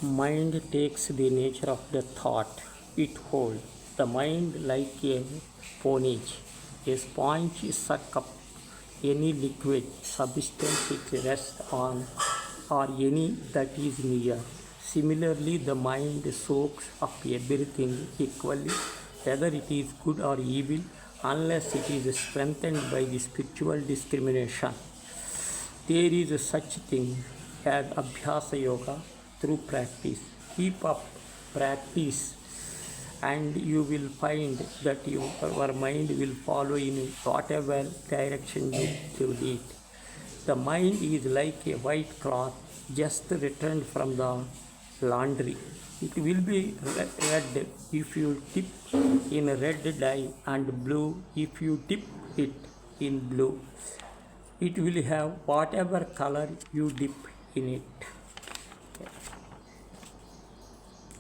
Mind takes the nature of the thought it holds. The mind, like a sponge, suck up any liquid substance it rests on or any that is near. Similarly, the mind soaks up everything equally, whether it is good or evil, unless it is strengthened by the spiritual discrimination. There is such thing as Abhyasa Yoga through practice. Keep up practice and you will find that your mind will follow in whatever direction you lead. The mind is like a white cloth just returned from the laundry. It will be red if you dip in red dye and blue if you dip it in blue. It will have whatever color you dip in it.